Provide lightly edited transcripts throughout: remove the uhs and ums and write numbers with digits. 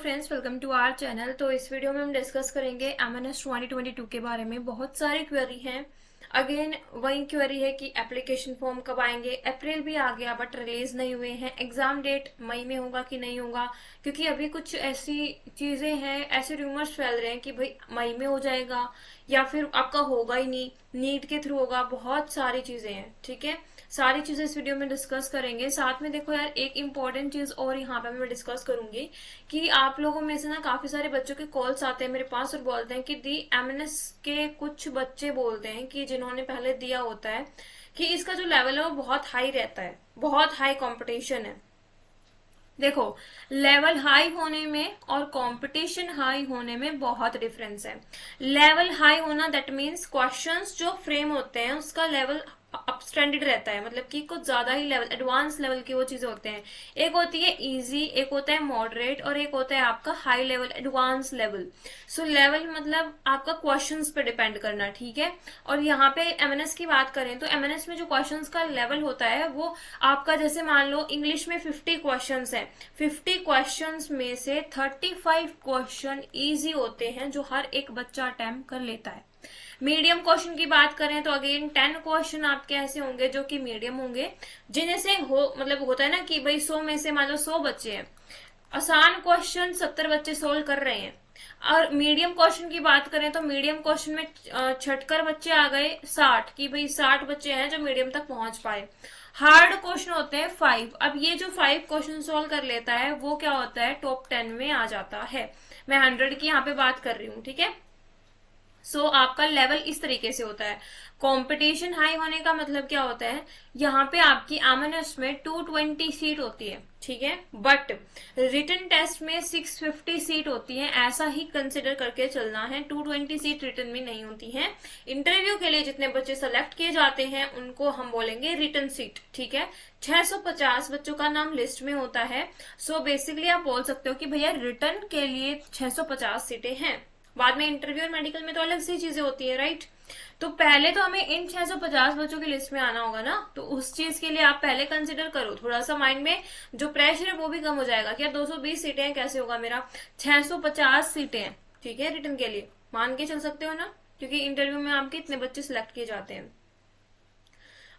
Friends, welcome to our channel. तो इस video में हम डिस्कस करेंगे एमएनएस 2022 के बारे में। बहुत सारी क्वेरी हैं। अगेन वही क्वेरी है कि एप्लीकेशन फॉर्म कब आएंगे। अप्रैल भी आ गया बट रिलीज नहीं हुए हैं। एग्जाम डेट मई में होगा कि नहीं होगा, क्योंकि अभी कुछ ऐसी चीजें हैं, ऐसे रूमर्स फैल रहे हैं कि भाई मई में हो जाएगा या फिर आपका होगा ही नहीं, नीट के थ्रू होगा। बहुत सारी चीजें हैं, ठीक है। सारी चीजें इस वीडियो में डिस्कस करेंगे। साथ में देखो यार, एक इम्पॉर्टेंट चीज और यहाँ पे मैं डिस्कस करूंगी कि आप लोगों में से ना काफी सारे बच्चों के कॉल्स आते हैं मेरे पास और बोलते हैं कि दी एमएनएस के कुछ बच्चे बोलते हैं कि जिन्होंने पहले दिया होता है कि इसका जो लेवल है वो बहुत हाई रहता है, बहुत हाई कंपटीशन है। देखो, लेवल हाई होने में और कंपटीशन हाई होने में बहुत डिफरेंस है। लेवल हाई होना दैट मीन्स क्वेश्चंस जो फ्रेम होते हैं उसका लेवल अपस्टैंडर्ड रहता है, मतलब कि कुछ ज्यादा ही लेवल, एडवांस लेवल की वो चीजें होते हैं। एक होती है इजी, एक होता है मॉडरेट और एक होता है आपका हाई लेवल, एडवांस लेवल। सो लेवल मतलब आपका क्वेश्चंस पे डिपेंड करना, ठीक है। और यहाँ पे एमएनएस की बात करें तो एमएनएस में जो क्वेश्चंस का लेवल होता है वो आपका, जैसे मान लो इंग्लिश में 50 क्वेश्चंस है, 50 क्वेश्चंस में से 35 क्वेश्चन इजी होते हैं जो हर एक बच्चा अटेम्प्ट कर लेता है। मीडियम क्वेश्चन की बात करें तो अगेन 10 क्वेश्चन आपके ऐसे होंगे जो कि मीडियम होंगे, जिन्हें से हो मतलब होता है ना कि भाई 100 में से मान लो 100 बच्चे हैं, आसान क्वेश्चन 70 बच्चे सोल्व कर रहे हैं। और मीडियम क्वेश्चन की बात करें तो मीडियम क्वेश्चन में छटकर बच्चे आ गए 60, कि भाई 60 बच्चे हैं जो मीडियम तक पहुंच पाए। हार्ड क्वेश्चन होते हैं 5। अब ये जो 5 क्वेश्चन सोल्व कर लेता है वो क्या होता है, टॉप 10 में आ जाता है। मैं 100 की यहाँ पे बात कर रही हूँ, ठीक है। सो आपका लेवल इस तरीके से होता है। कंपटीशन हाई होने का मतलब क्या होता है, यहाँ पे आपकी एमएनएस में 220 सीट होती है, ठीक है, बट रिटन टेस्ट में 650 सीट होती है। ऐसा ही कंसिडर करके चलना है, 220 सीट रिटन में नहीं होती है। इंटरव्यू के लिए जितने बच्चे सेलेक्ट किए जाते हैं उनको हम बोलेंगे रिटन सीट, ठीक है। 650 बच्चों का नाम लिस्ट में होता है। सो बेसिकली आप बोल सकते हो कि भैया रिटन के लिए 650 सीटें हैं। बाद में इंटरव्यू और मेडिकल में तो अलग सी चीजें होती है, राइट। तो पहले तो हमें इन 650 बच्चों की लिस्ट में आना होगा ना, तो उस चीज के लिए आप पहले कंसिडर करो। थोड़ा सा माइंड में जो प्रेशर है वो भी कम हो जाएगा कि यार 220 सीटें हैं, कैसे होगा मेरा। 650 सीटें हैं, ठीक है, रिटर्न के लिए मान के चल सकते हो ना, क्योंकि इंटरव्यू में आपके इतने बच्चे सिलेक्ट किए जाते हैं।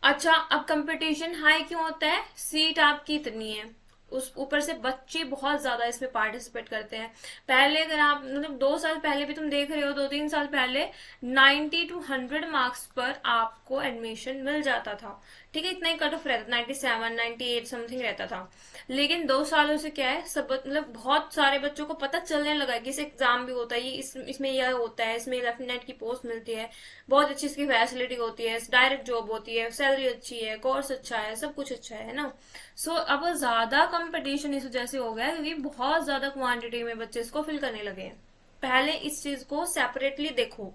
अच्छा, अब कंपटीशन हाई क्यों होता है, सीट आपकी इतनी है, उस ऊपर से बच्चे बहुत ज्यादा इसमें पार्टिसिपेट करते हैं। पहले अगर आप मतलब 2 साल पहले भी तुम देख रहे हो, 2-3 साल पहले 90 to 100 मार्क्स पर आपको एडमिशन मिल जाता था, ठीक है। इतना ही कट ऑफ रहता, 97 98 समथिंग रहता था। लेकिन 2 सालों से क्या है, सब मतलब बहुत सारे बच्चों को पता चलने लगा कि इस एग्जाम भी होता है, ये इसमें यह होता है, इसमें लेफ्टिनेंट की पोस्ट मिलती है, बहुत अच्छी इसकी फैसिलिटी होती है, डायरेक्ट जॉब होती है, सैलरी अच्छी है, कोर्स अच्छा है, सब कुछ अच्छा है ना। सो अब ज्यादा कंपटीशन इस वजह से हो गया क्योंकि बहुत ज्यादा क्वांटिटी में बच्चे इसको फिल करने लगे हैं। पहले इस चीज को सेपरेटली देखो।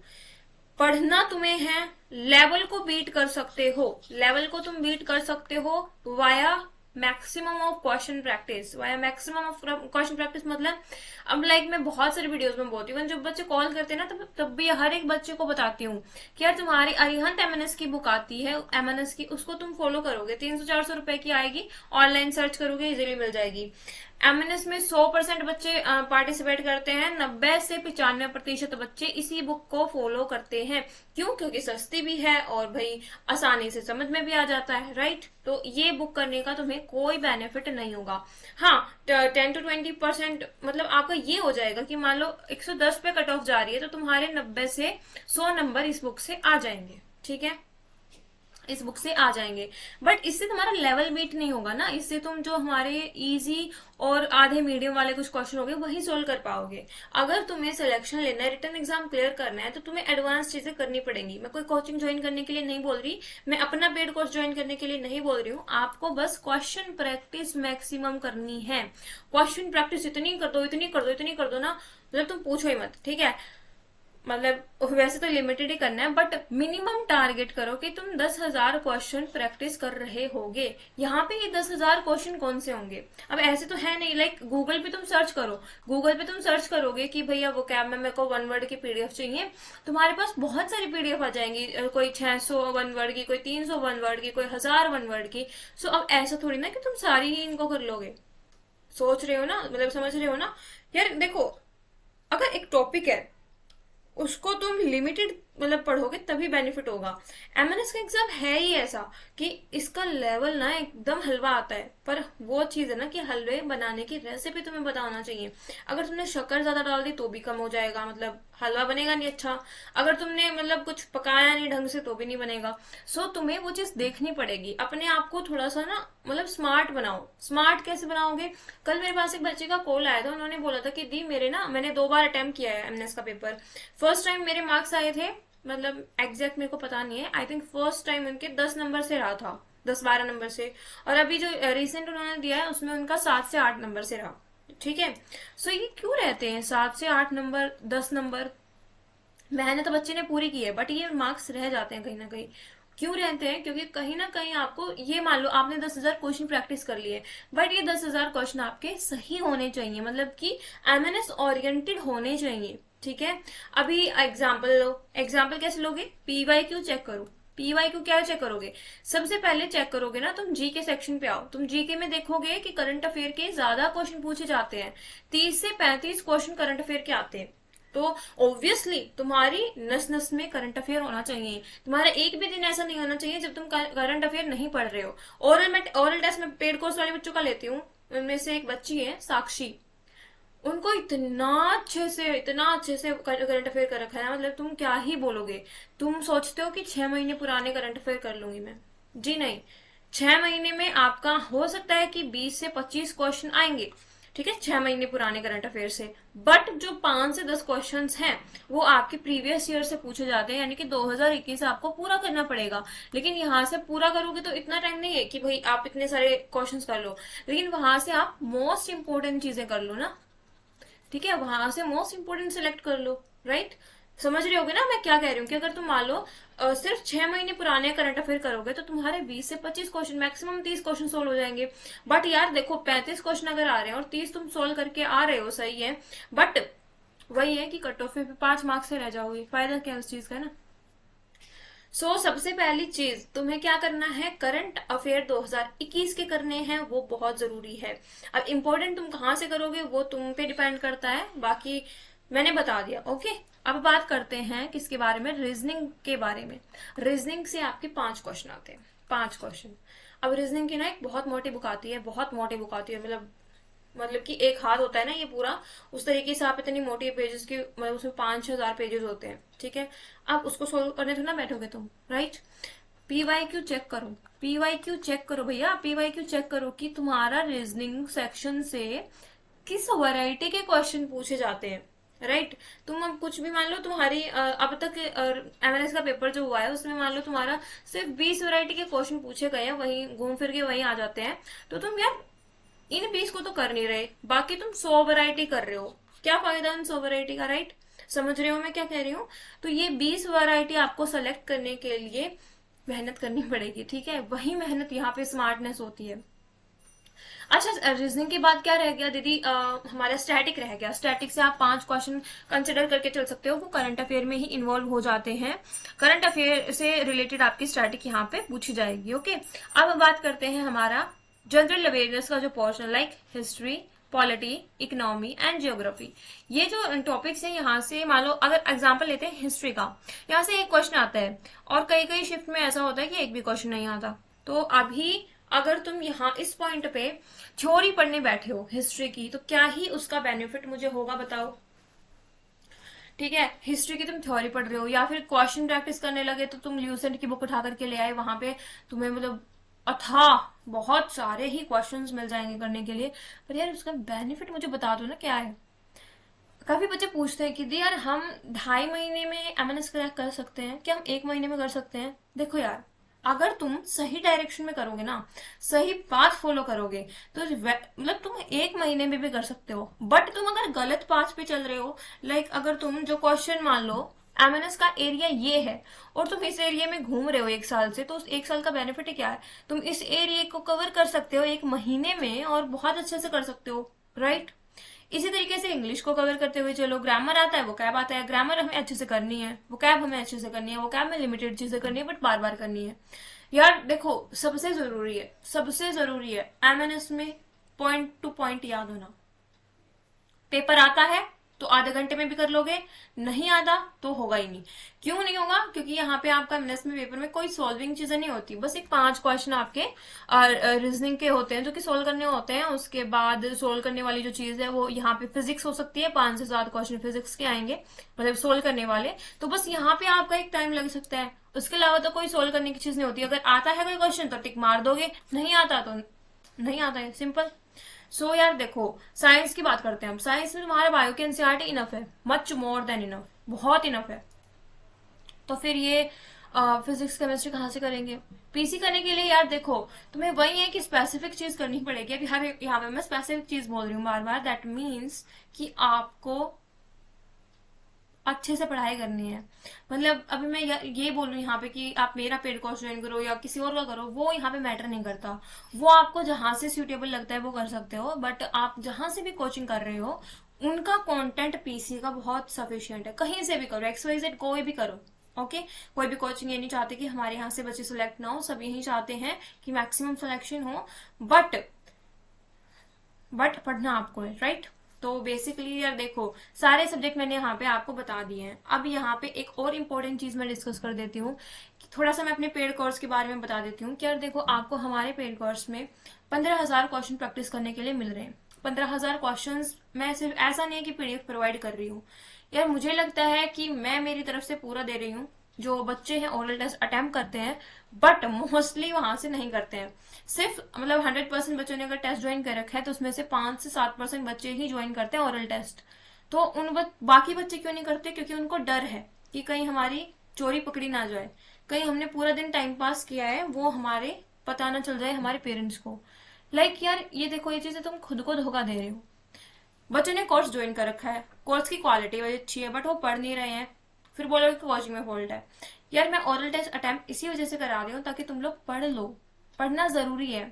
पढ़ना तुम्हें है, लेवल को बीट कर सकते हो, लेवल को तुम बीट कर सकते हो via maximum of question practice. Via maximum of question practice मतलब, अब लाइक मैं बहुत सारी वीडियोस में बोलती हूँ, जब बच्चे कॉल करते हैं ना तब भी हर एक बच्चे को बताती हूँ कि यार तुम्हारी अरिहंत एमएनएस की बुक आती है, एमएनएस की, उसको तुम फॉलो करोगे, 300-400 रुपए की आएगी, ऑनलाइन सर्च करोगे इजिली मिल जाएगी। एमएनएस में 100% बच्चे पार्टिसिपेट करते हैं, 90 से 95% बच्चे इसी बुक को फॉलो करते हैं। क्यों? क्योंकि सस्ती भी है और भाई आसानी से समझ में भी आ जाता है, राइट। तो ये बुक करने का तुम्हें कोई बेनिफिट नहीं होगा। हाँ, 10 to 20% मतलब आपका ये हो जाएगा कि मान लो 110 पे कट ऑफ जा रही है तो तुम्हारे 90 से 100 नंबर इस बुक से आ जाएंगे, ठीक है, इस बुक से आ जाएंगे। बट इससे तुम्हारा लेवल बीट नहीं होगा ना, इससे तुम जो हमारे इजी और आधे मीडियम वाले कुछ क्वेश्चन होंगे वही सोल्व कर पाओगे। अगर तुम्हें सिलेक्शन लेना है, रिटन एग्जाम क्लियर करना है, तो तुम्हें एडवांस चीजें करनी पड़ेंगी। मैं कोई कोचिंग ज्वाइन करने के लिए नहीं बोल रही, मैं अपना पेड कोर्स ज्वाइन करने के लिए नहीं बोल रही हूँ, आपको बस क्वेश्चन प्रैक्टिस मैक्सिमम करनी है। क्वेश्चन प्रैक्टिस इतनी कर दो, इतनी कर दो, इतनी कर दो ना, मतलब तुम पूछो ही मत, ठीक है। मतलब वैसे तो लिमिटेड ही करना है बट मिनिमम टारगेट करो कि तुम 10,000 क्वेश्चन प्रैक्टिस कर रहे होगे। यहाँ पे ये 10,000 क्वेश्चन कौन से होंगे, अब ऐसे तो है नहीं, लाइक गूगल पे तुम सर्च करो, गूगल पे तुम सर्च करोगे कि भैया वो कैब में मेरे को 1 वर्ड की पीडीएफ चाहिए, तुम्हारे पास बहुत सारी पीडीएफ आ जाएंगी, कोई 600 1 वर्ड की, कोई 300 1 वर्ड की, कोई 1000 1 वर्ड की। सो अब ऐसा थोड़ी ना कि तुम सारी ही इनको कर लोगे, सोच रहे हो ना, मतलब समझ रहे हो ना यार। देखो, अगर एक टॉपिक है उसको तुम लिमिटेड मतलब पढ़ोगे तभी बेनिफिट होगा। एमएनएस का एग्जाम है ही ऐसा कि इसका लेवल ना एकदम हलवा आता है, पर वो चीज है ना कि हलवे बनाने की रेसिपी तुम्हें बताना चाहिए। अगर तुमने शक्कर ज्यादा डाल दी तो भी कम हो जाएगा, मतलब हलवा बनेगा नहीं अच्छा। अगर तुमने मतलब कुछ पकाया नहीं ढंग से तो भी नहीं बनेगा। सो तुम्हें वो चीज देखनी पड़ेगी। अपने आप को थोड़ा सा ना मतलब स्मार्ट बनाओ। स्मार्ट कैसे बनाओगे? कल मेरे पास एक बच्चे का कॉल आया था, उन्होंने बोला था कि दी मेरे ना, मैंने 2 बार अटेम्प्ट किया है एमएनएस का पेपर। फर्स्ट टाइम मेरे मार्क्स आए थे, मतलब एग्जैक्ट मेरे को पता नहीं है, आई थिंक फर्स्ट टाइम उनके 10 नंबर से रहा था, 10-12 नंबर से। और अभी जो रिसेंट उन्होंने दिया है उसमें उनका 7 से 8 नंबर से रहा। ठीक है। सो ये क्यों रहते हैं 7 से 8 नंबर, 10 नंबर? मेहनत तो बच्चे ने पूरी की है बट ये मार्क्स रह जाते हैं कहीं ना कहीं। क्यों रहते हैं? क्योंकि कहीं ना कहीं आपको ये, मान लो आपने 10,000 क्वेश्चन प्रैक्टिस कर लिए, बट ये 10,000 क्वेश्चन आपके सही होने चाहिए, मतलब कि एमएनएस ओरिएंटेड होने चाहिए। ठीक है। अभी एग्जाम्पल लो। एग्जाम्पल कैसे लोगे? पीवाई क्यू चेक करो। पीवाई क्यू क्या चेक करोगे? सबसे पहले चेक करोगे ना, तुम जीके सेक्शन पे आओ। तुम जीके में देखोगे कि करंट अफेयर के ज्यादा क्वेश्चन पूछे जाते हैं। 30 से 35 क्वेश्चन करंट अफेयर के आते हैं। तो ऑब्वियसली तुम्हारी नस नस में करंट अफेयर होना चाहिए। तुम्हारा एक भी दिन ऐसा नहीं होना चाहिए जब तुम करंट अफेयर नहीं पढ़ रहे हो। ओरल टेस्ट में पेड कोर्स वाले बच्चों का लेती हूँ। उनमें से एक बच्ची है साक्षी, उनको इतना अच्छे से करंट अफेयर कर रखा है ना, मतलब तुम क्या ही बोलोगे। तुम सोचते हो कि 6 महीने पुराने करंट अफेयर कर लूंगी मैं? जी नहीं। 6 महीने में आपका हो सकता है कि 20 से 25 क्वेश्चन आएंगे। ठीक है, 6 महीने पुराने करंट अफेयर से। बट जो 5 से 10 क्वेश्चन हैं वो आपके प्रीवियस ईयर से पूछे जाते हैं, यानी कि 2021 आपको पूरा करना पड़ेगा। लेकिन यहाँ से पूरा करोगे तो इतना टाइम नहीं है कि भाई आप इतने सारे क्वेश्चंस कर लो, लेकिन वहां से आप मोस्ट इंपोर्टेंट चीजें कर लो ना। ठीक है, वहां से मोस्ट इंपोर्टेंट सिलेक्ट कर लो। राइट। समझ रहे होगे ना मैं क्या कह रही हूँ? कि अगर तुम मान लो सिर्फ 6 महीने पुराने करंट अफेयर करोगे तो तुम्हारे 20 से 25 क्वेश्चन, मैक्सिमम 30 क्वेश्चन सोल्व हो जाएंगे। बट यार देखो, 35 क्वेश्चन अगर आ रहे हैं और 30 तुम सोल्व करके आ रहे हो, सही है, बट वही है कि कट ऑफ पे 5 मार्क्स से रह जाओगे। फायदा क्या है उस चीज का ना? सबसे पहली चीज तुम्हें क्या करना है, करंट अफेयर 2021 के करने हैं, वो बहुत जरूरी है। अब इम्पोर्टेंट तुम कहाँ से करोगे वो तुम पे डिपेंड करता है, बाकी मैंने बता दिया। ओके। अब बात करते हैं किसके बारे में? रीजनिंग के बारे में। रीजनिंग से आपके 5 क्वेश्चन आते हैं, 5 क्वेश्चन। अब रीजनिंग की ना एक बहुत मोटी बुक आती है, बहुत मोटी बुक आती है, मतलब कि एक हाथ होता है ना ये पूरा, उस तरीके से आप इतनी मोटी पेजेस की, मतलब उसमें 5,000 पेजेस होते हैं। ठीक है। अब उसको सोल्व करने तो ना बैठोगे तुम, राइट? पीवाई क्यू चेक करो। पीवाई क्यू चेक करो भैया, पीवाई क्यू चेक करो कि तुम्हारा रीजनिंग सेक्शन से किस वैरायटी के क्वेश्चन पूछे जाते हैं। राइट। तुम अब कुछ भी मान लो, तुम्हारी अब तक एमएनएस का पेपर जो हुआ है उसमें मान लो तुम्हारा सिर्फ 20 वैरायटी के क्वेश्चन पूछे गए हैं, वहीं घूम फिर के वहीं आ जाते हैं। तो तुम यार इन 20 को तो कर नहीं रहे, बाकी तुम 100 वैरायटी कर रहे हो। क्या फायदा उन 100 वैरायटी का? राइट। समझ रहे हो मैं क्या कह रही हूँ? तो ये 20 वैरायटी आपको सेलेक्ट करने के लिए मेहनत करनी पड़ेगी। ठीक है, वही मेहनत यहाँ पे स्मार्टनेस होती है। अच्छा, रीजनिंग के बाद क्या रह गया दीदी? हमारा स्टैटिक रह गया। स्टैटिक से आप 5 क्वेश्चन कंसिडर करके चल सकते हो, वो करंट अफेयर में ही इन्वॉल्व हो जाते हैं। करंट अफेयर से रिलेटेड आपकी स्टैटिक यहाँ पे पूछी जाएगी। ओके। अब बात करते हैं हमारा जनरल अवेयरनेस का जो portion, like history, polity, economy and geography. ये जो टॉपिक्स हैं, यहाँ से मान लो अगर एग्जांपल लेते हैं हिस्ट्री का, यहाँ से एक क्वेश्चन आता है और कई कई शिफ्ट में ऐसा होता है कि एक भी क्वेश्चन नहीं आता। तो अभी अगर तुम यहाँ इस पॉइंट पे थ्योरी पढ़ने बैठे हो हिस्ट्री की, तो क्या ही उसका बेनिफिट मुझे होगा बताओ? ठीक है, हिस्ट्री की तुम थ्योरी पढ़ रहे हो या फिर क्वेश्चन प्रैक्टिस करने लगे तो तुम ल्यूसेंट की बुक उठा करके ले आए, वहां पे तुम्हें मतलब अथाह बहुत सारे ही क्वेश्चंस मिल जाएंगे करने के लिए। पर यार उसका बेनिफिट मुझे बता दो ना क्या है। काफी बच्चे पूछते हैं कि दी यार हम 2.5 महीने में एमएनएस क्रैक कर सकते हैं क्या, हम 1 महीने में कर सकते हैं? देखो यार, अगर तुम सही डायरेक्शन में करोगे ना, सही पाथ फॉलो करोगे, तो मतलब तुम 1 महीने में भी कर सकते हो। बट तुम अगर गलत पाथ पे चल रहे हो, लाइक अगर तुम जो क्वेश्चन मान लो एमएनएस का एरिया ये है और तुम इस एरिया में घूम रहे हो 1 साल से, तो उस 1 साल का बेनिफिट क्या है? तुम इस एरिया को कवर कर सकते हो 1 महीने में और बहुत अच्छे से कर सकते हो। राइट। इसी तरीके से इंग्लिश को कवर करते हुए चलो, ग्रामर आता है, वो कैब आता है, ग्रामर हमें अच्छे से करनी है, वो कैब हमें अच्छे से करनी है, वो कैब में लिमिटेड चीजें करनी है बट बार बार करनी है। यार देखो, सबसे जरूरी है एमएनएस में पॉइंट टू पॉइंट याद होना। पेपर आता है तो आधे घंटे में भी कर लोगे, नहीं आता तो होगा ही नहीं। क्यों नहीं होगा? क्योंकि यहाँ पे आपका एमएनएस में पेपर में कोई सॉल्विंग चीजें नहीं होती, बस एक 5 क्वेश्चन आपके रीजनिंग के होते हैं जो कि सोल्व करने होते हैं। उसके बाद सोल्व करने वाली जो चीज है वो यहाँ पे फिजिक्स हो सकती है, 5 से 7 क्वेश्चन फिजिक्स के आएंगे, मतलब सोल्व करने वाले। तो बस यहाँ पे आपका एक टाइम लग सकता है, उसके अलावा तो कोई सोल्व करने की चीज नहीं होती। अगर आता है कोई क्वेश्चन तो टिक मार दोगे, नहीं आता तो नहीं आता है, सिंपल। सो यार देखो, साइंस की बात करते हैं हम। साइंस में तुम्हारा बायो की एनसीईआरटी इनफ है, मच मोर देन इनफ, बहुत इनफ है। तो फिर ये फिजिक्स केमिस्ट्री कहाँ से करेंगे? पीसी करने के लिए यार देखो, तुम्हें वही है कि स्पेसिफिक चीज करनी पड़ेगी। अभी हर यहाँ पे मैं स्पेसिफिक चीज बोल रही हूँ बार बार, दैट मीन्स कि आपको अच्छे से पढ़ाई करनी है। मतलब अभी मैं ये बोल रही हूँ यहाँ पे कि आप मेरा पेड कोर्स ज्वाइन करो या किसी और का करो, वो यहाँ पे मैटर नहीं करता। वो आपको जहां से सूटेबल लगता है वो कर सकते हो, बट आप जहां से भी कोचिंग कर रहे हो उनका कंटेंट पीसी का बहुत सफिशियंट है। कहीं से भी करो, XYZ कोई भी करो, ओके। कोई भी कोचिंग ये नहीं चाहते कि हमारे यहाँ से बच्चे सिलेक्ट ना हो, सब यही चाहते हैं कि मैक्सिमम सिलेक्शन हो, बट पढ़ना आपको है, राइट। तो बेसिकली यार देखो, सारे सब्जेक्ट मैंने यहाँ पे आपको बता दिए हैं। अब यहाँ पे एक और इम्पोर्टेंट चीज मैं डिस्कस कर देती हूँ, थोड़ा सा मैं अपने पेड कोर्स के बारे में बता देती हूँ कि यार देखो, आपको हमारे पेड कोर्स में 15,000 क्वेश्चन प्रैक्टिस करने के लिए मिल रहे हैं। 15,000 क्वेश्चन मैं सिर्फ ऐसा नहीं है कि पीडीएफ प्रोवाइड कर रही हूँ यार, मुझे लगता है कि मैं मेरी तरफ से पूरा दे रही हूँ। जो बच्चे हैं ओरल टेस्ट अटेम्प्ट करते हैं, बट मोस्टली वहां से नहीं करते हैं। सिर्फ मतलब 100% बच्चों ने अगर टेस्ट ज्वाइन कर रखा है तो उसमें से 5 से 7% बच्चे ही ज्वाइन करते हैं ओरल टेस्ट। तो बाकी बच्चे क्यों नहीं करते? क्योंकि उनको डर है कि कहीं हमारी चोरी पकड़ी ना जाए, कहीं हमने पूरा दिन टाइम पास किया है वो हमारे पता ना चल जाए हमारे पेरेंट्स को। यार ये देखो, ये चीजें तुम खुद को धोखा दे रहे हो। बच्चों ने कोर्स ज्वाइन कर रखा है, कोर्स की क्वालिटी बड़ी अच्छी है, बट वो पढ़ नहीं रहे हैं, फिर बोलोगे कि कोचिंग में फॉल्ट है। यार मैं ओरल टेस्ट अटेम्प्ट इसी वजह से करा रही हूँ ताकि तुम लोग पढ़ लो, पढ़ना जरूरी है।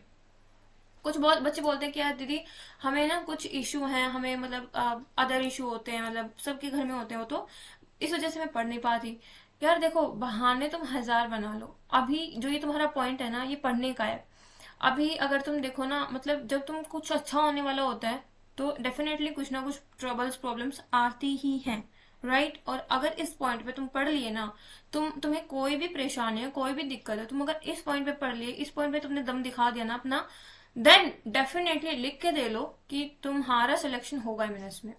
कुछ बहुत बच्चे बोलते हैं कि यार दीदी हमें ना कुछ इशू हैं, हमें मतलब अदर इशू होते हैं, मतलब सबके घर में होते हैं, वो तो इस वजह से मैं पढ़ नहीं पाती। यार देखो, बहाने तुम 1000 बना लो, अभी जो ये तुम्हारा पॉइंट है ना, ये पढ़ने का है। अभी अगर तुम देखो ना, मतलब जब तुम कुछ अच्छा होने वाला होता है तो डेफिनेटली कुछ ना कुछ ट्रबल्स प्रॉब्लम्स आती ही हैं, राइट। और अगर इस पॉइंट पे तुम पढ़ लिए ना, तुम्हें कोई भी परेशानी है, कोई भी दिक्कत है, तुम अगर इस पॉइंट पे पढ़ लिए, इस पॉइंट पे तुमने दम दिखा दिया ना अपना, देन डेफिनेटली लिख के दे लो कि तुम्हारा सिलेक्शन होगा एमएनएस में,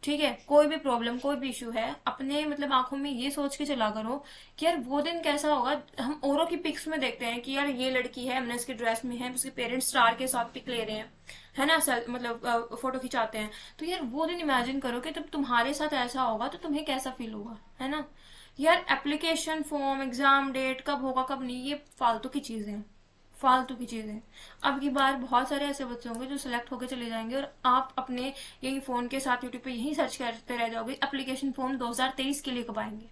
ठीक है। कोई भी प्रॉब्लम, कोई भी इशू है, अपने मतलब आंखों में ये सोच के चला करो कि यार वो दिन कैसा होगा। हम औरों की पिक्स में देखते हैं कि यार ये लड़की है एमएनएस की ड्रेस में है, उसके पेरेंट्स स्टार के साथ पिक ले रहे हैं, है ना, मतलब फोटो खिंचाते हैं। तो यार वो दिन इमेजिन करो कि जब तुम्हारे साथ ऐसा होगा तो तुम्हें कैसा फील होगा, है ना। यार एप्लीकेशन फॉर्म, एग्जाम डेट कब होगा कब नहीं, ये फालतू की चीजें हैं, फालतू की चीजें। अब की बार बहुत सारे ऐसे बच्चे होंगे जो सिलेक्ट होकर चले जाएंगे और आप अपने यही फोन के साथ यूट्यूब पे यही सर्च करते रह जाओगे एप्लीकेशन फॉर्म 2023 के लिए कब आएंगे।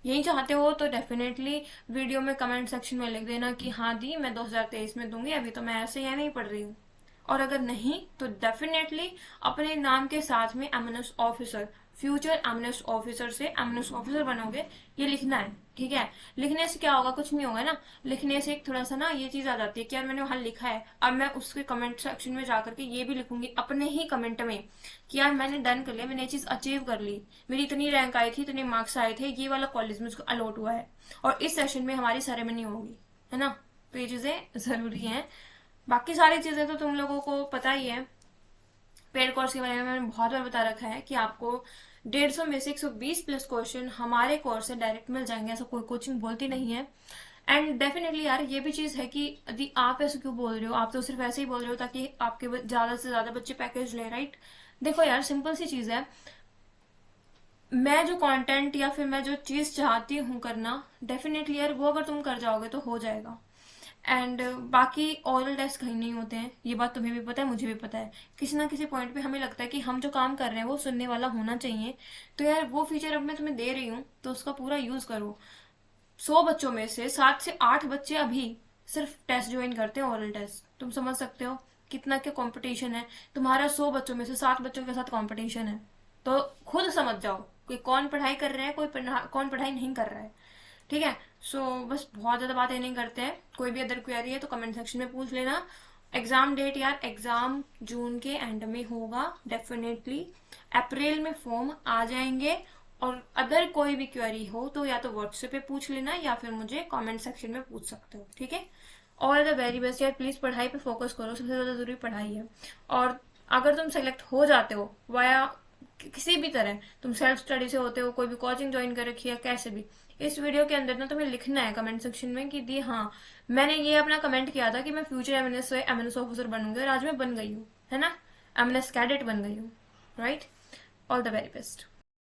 यही चाहते हो तो डेफिनेटली वीडियो में कमेंट सेक्शन में लिख देना कि हाँ दी मैं 2023 में दूंगी, अभी तो मैं ऐसे ही नहीं पढ़ रही हूँ। और अगर नहीं तो डेफिनेटली अपने नाम के साथ में MNS officer, future MNS officer से एमएनएस ऑफिसर बनोगे, ये लिखना है, ठीक है। लिखने से क्या होगा? कुछ नहीं होगा ना। लिखने से एक थोड़ा सा ना ये चीज आ जाती है कि यार मैंने वहां लिखा है, अब मैं उसके कमेंट सेक्शन में जाकर के ये भी लिखूंगी अपने ही कमेंट में कि यार मैंने डन कर लिया, मैंने ये चीज अचीव कर ली, मेरी इतनी रैंक आई थी, इतने मार्क्स आए थे, ये वाला कॉलेज मुझको अलॉट हुआ है और इस सेशन में हमारी सेरेमनी होगी, है ना। तो ये चीजें जरूरी है। बाकी सारी चीजें तो तुम लोगों को पता ही है। पेड कोर्स के बारे में मैंने बहुत बार बता रखा है कि आपको 150 में से 120 प्लस क्वेश्चन हमारे कोर्स से डायरेक्ट मिल जाएंगे, ऐसा कोई कोचिंग बोलती नहीं है। एंड डेफिनेटली यार ये भी चीज है कि यदि आप ऐसे क्यों बोल रहे हो, आप तो सिर्फ ऐसे ही बोल रहे हो ताकि आपके ज्यादा से ज्यादा बच्चे पैकेज ले, राइट। देखो यार सिंपल सी चीज है, मैं जो कंटेंट या फिर मैं जो चीज चाहती हूँ करना, डेफिनेटली यार वो अगर तुम कर जाओगे तो हो जाएगा। एंड बाकी ओरल टेस्ट कहीं नहीं होते हैं, ये बात तुम्हें भी पता है, मुझे भी पता है। किसी ना किसी पॉइंट पे हमें लगता है कि हम जो काम कर रहे हैं वो सुनने वाला होना चाहिए, तो यार वो फीचर अब मैं तुम्हें दे रही हूँ तो उसका पूरा यूज करो। 100 बच्चों में से 7 से 8 बच्चे अभी सिर्फ टेस्ट ज्वाइन करते हैं, ओरल टेस्ट। तुम समझ सकते हो कितना क्या कंपटीशन है। तुम्हारा 100 बच्चों में से 7 बच्चों के साथ कंपटीशन है, तो खुद समझ जाओ कि कौन पढ़ाई कर रहे हैं, कौन पढ़ाई नहीं कर रहा है, ठीक है। सो बस बहुत ज्यादा बातें नहीं करते हैं। कोई भी अदर क्वेरी है तो कमेंट सेक्शन में पूछ लेना। एग्जाम डेट यार, एग्जाम जून के एंड में होगा डेफिनेटली। अप्रैल में फॉर्म आ जाएंगे। और अगर कोई भी क्वेरी हो तो या तो व्हाट्सएप पे पूछ लेना या फिर मुझे कमेंट सेक्शन में पूछ सकते हो, ठीक है। ऑल द वेरी बेस्ट यार, प्लीज पढ़ाई पे फोकस करो, सबसे ज्यादा जरूरी पढ़ाई है। और अगर तुम सेलेक्ट हो जाते हो वाया किसी भी तरह, तुम सेल्फ स्टडी से होते हो, कोई भी कोचिंग ज्वाइन कर रखी है, कैसे भी, इस वीडियो के अंदर ना तुम्हें लिखना है कमेंट सेक्शन में कि दी हाँ मैंने ये अपना कमेंट किया था कि मैं फ्यूचर एमएनएस ऑफिसर बनूंगी और आज मैं बन गई हूँ, है ना, एमएनएस कैडेट बन गई हूँ, right. All the very best.